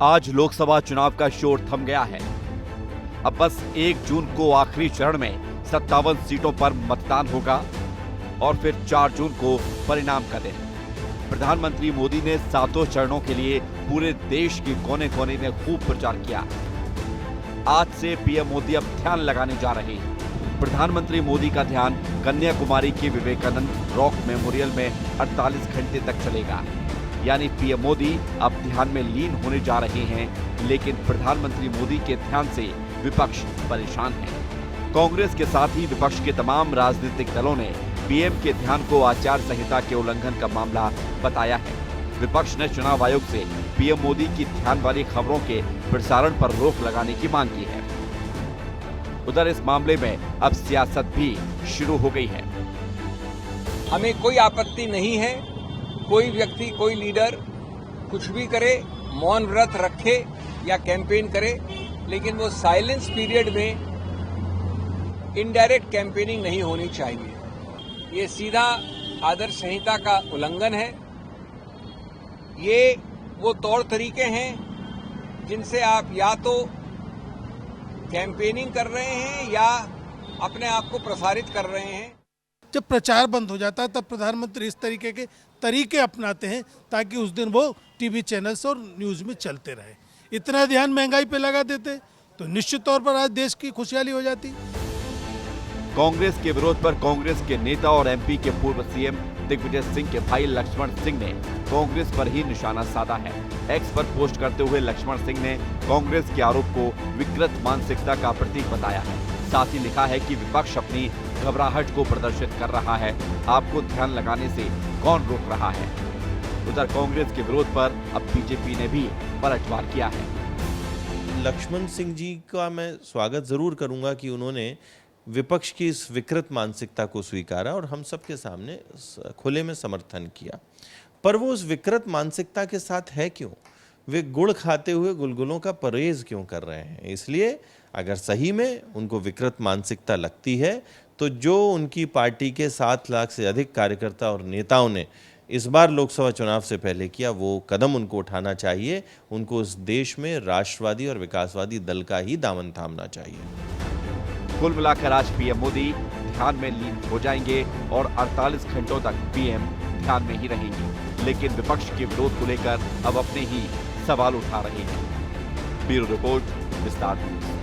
आज लोकसभा चुनाव का शोर थम गया है। अब बस 1 जून को आखिरी चरण में 57 सीटों पर मतदान होगा और फिर 4 जून को परिणाम का दिन। प्रधानमंत्री मोदी ने 7 चरणों के लिए पूरे देश के कोने कोने में खूब प्रचार किया। आज से पीएम मोदी अब ध्यान लगाने जा रहे हैं। प्रधानमंत्री मोदी का ध्यान कन्याकुमारी के विवेकानंद रॉक मेमोरियल में 48 घंटे तक चलेगा। यानी पीएम मोदी अब ध्यान में लीन होने जा रहे हैं, लेकिन प्रधानमंत्री मोदी के ध्यान से विपक्ष परेशान है। कांग्रेस के साथ ही विपक्ष के तमाम राजनीतिक दलों ने पीएम के ध्यान को आचार संहिता के उल्लंघन का मामला बताया है। विपक्ष ने चुनाव आयोग से पीएम मोदी की ध्यान वाली खबरों के प्रसारण पर रोक लगाने की मांग की है। उधर इस मामले में अब सियासत भी शुरू हो गई है। हमें कोई आपत्ति नहीं है, कोई व्यक्ति, कोई लीडर कुछ भी करे, मौन व्रत रखे या कैंपेन करे, लेकिन वो साइलेंस पीरियड में इनडायरेक्ट कैंपेनिंग नहीं होनी चाहिए। ये सीधा आदर्श संहिता का उल्लंघन है। ये वो तौर तरीके हैं जिनसे आप या तो कैंपेनिंग कर रहे हैं या अपने आप को प्रसारित कर रहे हैं। जब प्रचार बंद हो जाता है तब प्रधानमंत्री इस तरीके के तरीके अपनाते हैं ताकि उस दिन वो टीवी चैनल्स और न्यूज में चलते रहे। इतना ध्यान महंगाई पे लगा देते तो निश्चित तौर पर आज देश की खुशहाली हो जाती। कांग्रेस के विरोध पर कांग्रेस के नेता और एमपी के पूर्व सीएम दिग्विजय सिंह के भाई लक्ष्मण सिंह ने कांग्रेस पर ही निशाना साधा है। एक्स पर पोस्ट करते हुए लक्ष्मण सिंह ने कांग्रेस के आरोप को विकृत मानसिकता का प्रतीक बताया है। साथ ही लिखा है कि विपक्ष अपनी घबराहट को प्रदर्शित कर रहा है, आपको ध्यान लगाने से कौन रोक रहा है। उधर कांग्रेस के विरोध पर अब बीजेपी ने भी पलटवार किया है। लक्ष्मण सिंह जी का मैं स्वागत जरूर करूंगा कि उन्होंने विपक्ष की इस विकृत मानसिकता को स्वीकारा और हम सबके सामने खुले में समर्थन किया। पर वो उस विकृत मानसिकता के साथ है क्यों? वे गुड़ खाते हुए गुलगुलों का परहेज क्यों कर रहे हैं? इसलिए अगर सही में उनको विकृत मानसिकता लगती है तो जो उनकी पार्टी के 7 लाख से अधिक कार्यकर्ता और नेताओं ने इस बार लोकसभा चुनाव से पहले किया, वो कदम उनको उठाना चाहिए। उनको इस देश में राष्ट्रवादी और विकासवादी दल का ही दामन थामना चाहिए। कुल मिलाकर आज पीएम मोदी ध्यान में लीन हो जाएंगे और 48 घंटों तक पीएम ध्यान में ही रहेंगे, लेकिन विपक्ष के विरोध को लेकर अब अपने ही सवाल उठा रहे हैं। ब्यूरो रिपोर्ट, विस्तार न्यूज।